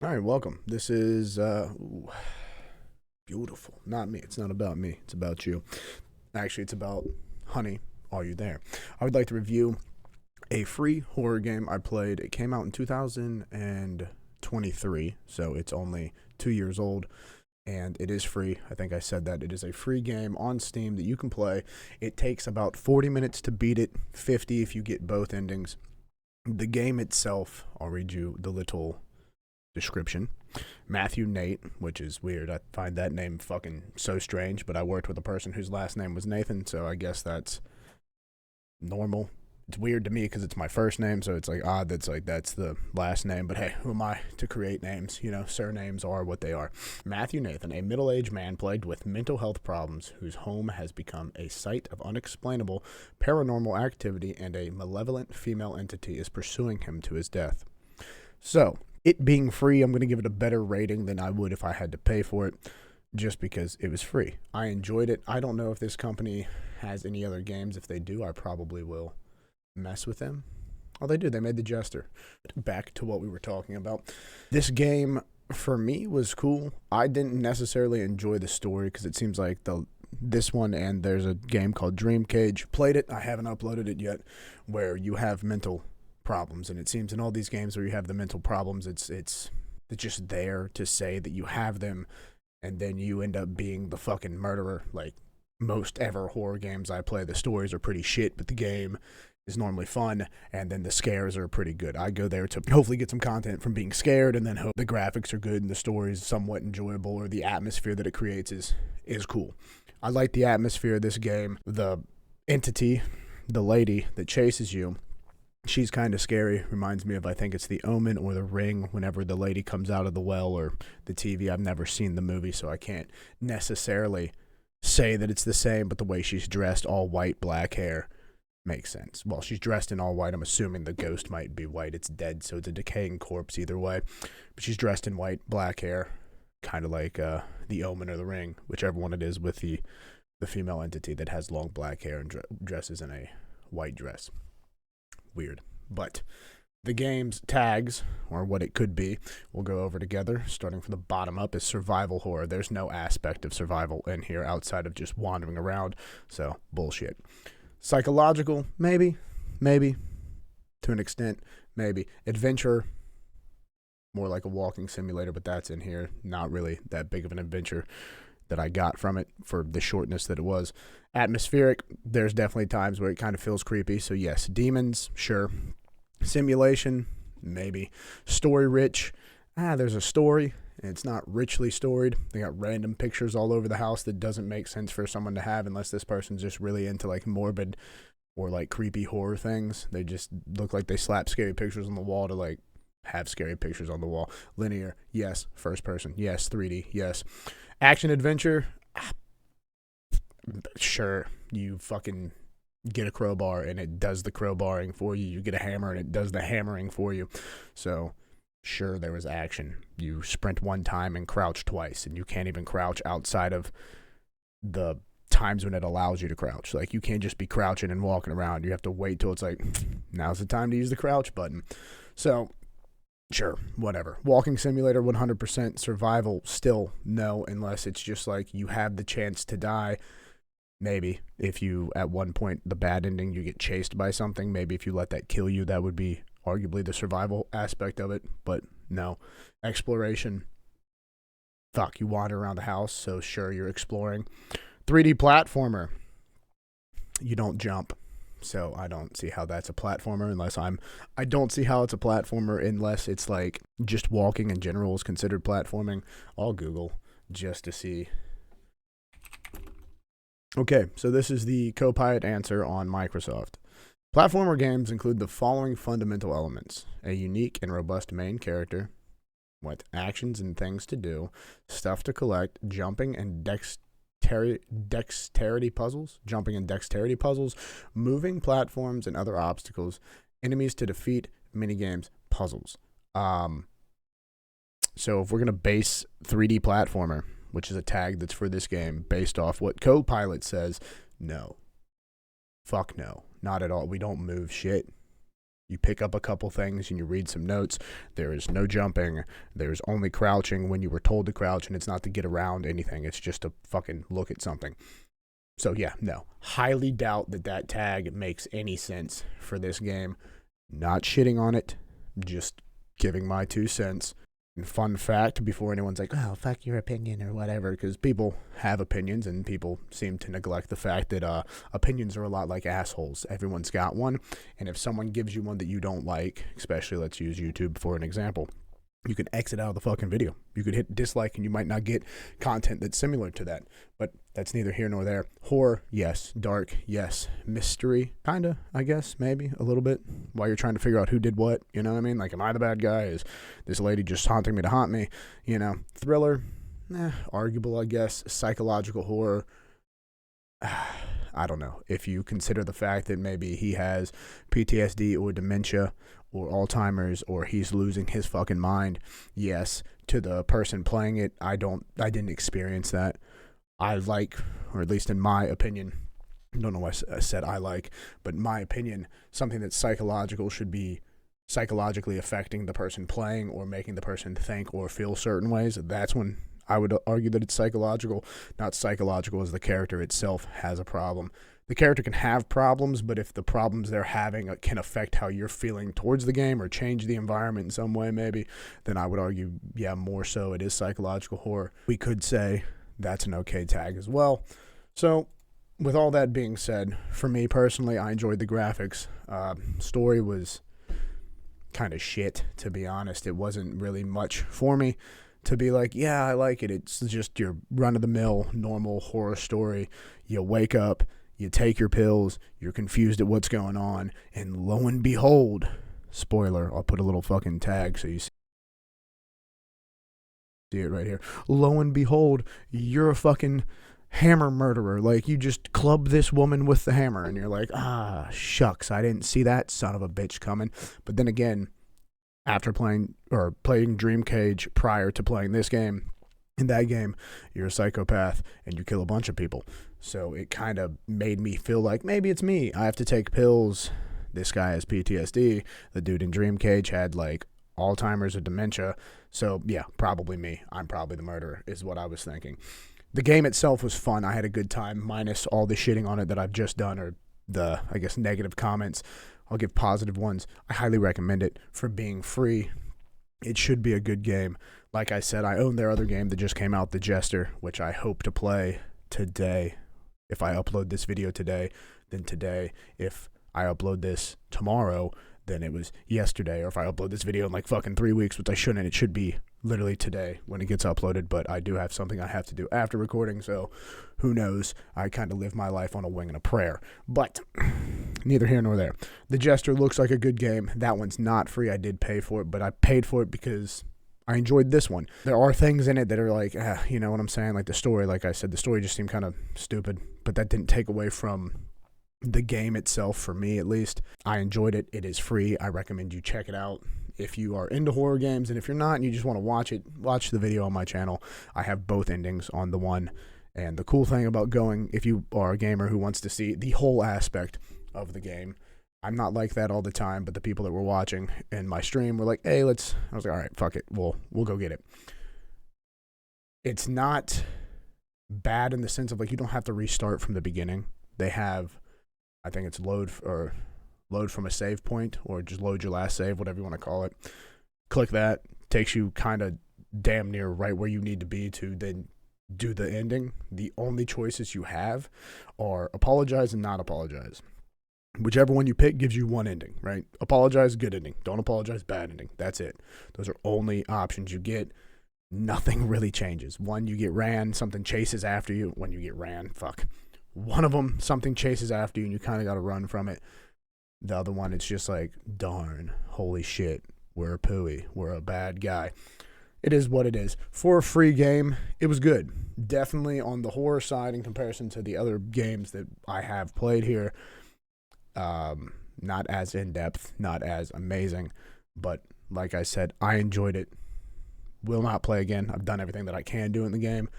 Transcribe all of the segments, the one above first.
All right, welcome. This is beautiful. Not me. It's not about me. It's about you. Actually, it's about Honey. Are you there? I would like to review a free horror game I played. It came out in 2023, so it's only 2 years old, and it is free. I think I said that. It is a free game on Steam that you can play. It takes about 40 minutes to beat it, 50 if you get both endings. The game itself, I'll read you the little description. Matthew Nate, which is weird. I find that name fucking so strange, but I worked with a person whose last name was Nathan, so I guess that's normal. It's weird to me because it's my first name, so it's like odd that's the last name. But hey, who am I to create names? You know, surnames are what they are. Matthew Nathan, a middle-aged man plagued with mental health problems, whose home has become a site of unexplainable paranormal activity, and a malevolent female entity is pursuing him to his death. So, it being free, I'm going to give it a better rating than I would if I had to pay for it, just because it was free. I enjoyed it. I don't know if this company has any other games. If they do, I probably will mess with them. Oh, they do. They made The Jester. Back to what we were talking about. This game, for me, was cool. I didn't necessarily enjoy the story because it seems like this one, and there's a game called Dream Cage. Played it. I haven't uploaded it yet, where you have mental problems, and it seems in all these games where you have the mental problems, it's just there to say that you have them, and then you end up being the fucking murderer. Like most ever horror games I play, the stories are pretty shit, but the game is normally fun, and then the scares are pretty good. I go there to hopefully get some content from being scared, and then hope the graphics are good and the story is somewhat enjoyable, or the atmosphere that it creates is cool. I like the atmosphere of this game. The entity, the lady that chases you, she's kind of scary. Reminds me of, I think it's The Omen or The Ring, whenever the lady comes out of the well, or the TV. I've never seen the movie, so I can't necessarily say that it's the same, but the way she's dressed, all white, black hair, makes sense. Well, she's dressed in all white. I'm assuming the ghost might be white. It's dead, so it's a decaying corpse either way. But she's dressed in white, black hair, kind of like The Omen or The Ring, whichever one it is, with the female entity that has long black hair and dresses in a white dress. Weird. But the game's tags, or what it could be, we'll go over together. Starting from the bottom up is survival horror. There's no aspect of survival in here outside of just wandering around, so bullshit. Psychological, maybe, to an extent, maybe. Adventure, more like a walking simulator, but that's in here. Not really that big of an adventure that I got from it for the shortness that it was. Atmospheric, there's definitely times where it kind of feels creepy, so yes. Demons, sure. Simulation, maybe. Story rich, there's a story, and it's not richly storied. They got random pictures all over the house that doesn't make sense for someone to have unless this person's just really into like morbid or like creepy horror things. They just look like they slap scary pictures on the wall to like have scary pictures on the wall. Linear, yes. First person, yes. 3D, yes. Action adventure, sure. You fucking get a crowbar and it does the crowbarring for you. You get a hammer and it does the hammering for you. So, sure, there was action. You sprint one time and crouch twice, and you can't even crouch outside of the times when it allows you to crouch. Like, you can't just be crouching and walking around. You have to wait till it's like, now's the time to use the crouch button. So, sure, whatever. Walking simulator, 100%. Survival, still no, unless it's just like you have the chance to die. Maybe if you, at one point, the bad ending, you get chased by something. Maybe if you let that kill you, that would be arguably the survival aspect of it. But no. Exploration, fuck, you wander around the house, so sure, you're exploring. 3D platformer, you don't jump. So I don't see how that's a platformer I don't see how it's a platformer unless it's like just walking in general is considered platforming. I'll Google just to see. Okay, so this is the Copilot answer on Microsoft. Platformer games include the following fundamental elements: a unique and robust main character, with actions and things to do, stuff to collect, jumping and dexterity puzzles, moving platforms and other obstacles, enemies to defeat, minigames, puzzles. So if we're gonna base 3D platformer, which is a tag that's for this game, based off what Copilot says, no, fuck no, not at all. We don't move shit. You pick up a couple things and you read some notes. There is no jumping. There's only crouching when you were told to crouch, and it's not to get around anything. It's just to fucking look at something. So yeah, no. Highly doubt that tag makes any sense for this game. Not shitting on it, just giving my 2 cents. And fun fact, before anyone's like, oh, fuck your opinion or whatever, because people have opinions and people seem to neglect the fact that opinions are a lot like assholes. Everyone's got one, and if someone gives you one that you don't like, especially let's use YouTube for an example, you can exit out of the fucking video. You could hit dislike and you might not get content that's similar to that. But that's neither here nor there. Horror, yes. Dark, yes. Mystery, kinda, I guess, maybe, a little bit. While you're trying to figure out who did what, you know what I mean? Like, am I the bad guy? Is this lady just haunting me to haunt me? You know, thriller, arguable, I guess. Psychological horror, I don't know. If you consider the fact that maybe he has PTSD or dementia or Alzheimer's or he's losing his fucking mind, yes. To the person playing it, I didn't experience that. I like, or at least in my opinion, I don't know why I said I like, but in my opinion, something that's psychological should be psychologically affecting the person playing or making the person think or feel certain ways. That's when I would argue that it's psychological, not psychological as the character itself has a problem. The character can have problems, but if the problems they're having can affect how you're feeling towards the game or change the environment in some way maybe, then I would argue, yeah, more so it is psychological horror. We could say that's an okay tag as well. So with all that being said, for me personally, I enjoyed the graphics. Story was kind of shit, to be honest. It wasn't really much for me to be like, yeah, I like it. It's just your run-of-the-mill, normal horror story. You wake up, you take your pills, you're confused at what's going on, and lo and behold, spoiler, I'll put a little fucking tag so you see it right here. Lo and behold, you're a fucking hammer murderer. Like, you just club this woman with the hammer, and you're like, ah, shucks, I didn't see that son of a bitch coming. But then again, after playing Dream Cage prior to playing this game, in that game, you're a psychopath and you kill a bunch of people. So it kind of made me feel like maybe it's me. I have to take pills. This guy has PTSD. The dude in Dream Cage had like Alzheimer's or dementia. So yeah, probably me. I'm probably the murderer is what I was thinking. The game itself was fun. I had a good time, minus all the shitting on it that I've just done, or the, I guess, negative comments. I'll give positive ones. I highly recommend it for being free. It should be a good game. Like I said, I own their other game that just came out, The Jester, which I hope to play today. If I upload this video today, then today. If I upload this tomorrow, then it was yesterday. Or if I upload this video in like fucking 3 weeks, which I shouldn't, it should be literally today when it gets uploaded. But I do have something I have to do after recording, so who knows? I kind of live my life on a wing and a prayer. But neither here nor there. The Jester looks like a good game. That one's not free. I did pay for it, but I paid for it because I enjoyed this one. There are things in it that are like, you know what I'm saying? Like the story, like I said, the story just seemed kind of stupid, but that didn't take away from the game itself, for me at least. I enjoyed it. It is free. I recommend you check it out if you are into horror games, and if you're not and you just want to watch it, watch the video on my channel. I have both endings on the one. And the cool thing about going, if you are a gamer who wants to see the whole aspect of the game, I'm not like that all the time, but the people that were watching in my stream were like, hey, I was like, all right, fuck it. We'll go get it. It's not bad in the sense of like you don't have to restart from the beginning. They have, I think it's load from a save point, or just load your last save, whatever you want to call it. Click that, takes you kind of damn near right where you need to be to then do the ending. The only choices you have are apologize and not apologize. Whichever one you pick gives you one ending, right? Apologize, good ending. Don't apologize, bad ending. That's it. Those are only options you get. Nothing really changes. One, you get ran, something chases after you. When you get ran, one of them, something chases after you and you kind of got to run from it. The other one, it's just like, darn, holy shit, we're a pooey, we're a bad guy. It is what it is. For a free game, it was good. Definitely on the horror side in comparison to the other games that I have played here. Not as in-depth, not as amazing, but like I said, I enjoyed it. Will not play again. I've done everything that I can do in the game.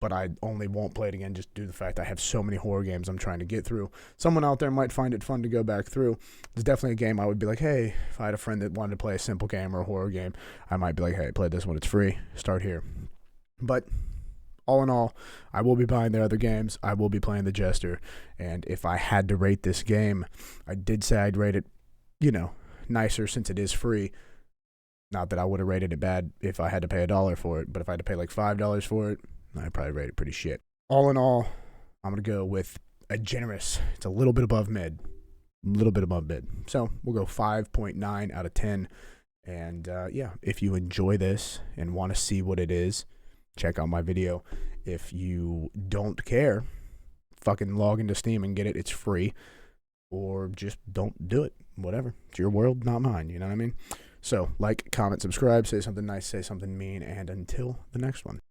but I only won't play it again just due to the fact I have so many horror games I'm trying to get through. Someone out there might find it fun to go back through. It's definitely a game I would be like, hey, if I had a friend that wanted to play a simple game or a horror game, I might be like, hey, play this one. It's free. Start here. But all in all, I will be buying their other games. I will be playing The Jester. And if I had to rate this game, I did say I'd rate it, nicer since it is free. Not that I would have rated it bad if I had to pay $1 for it, but if I had to pay like $5 for it, I'd probably rate it pretty shit. All in all, I'm going to go with a generous. It's a little bit above mid. So we'll go 5.9 out of 10. And if you enjoy this and want to see what it is, check out my video. If you don't care, fucking log into Steam and get it. It's free. Or just don't do it. Whatever. It's your world, not mine. You know what I mean? So, like, comment, subscribe, say something nice, say something mean, and until the next one.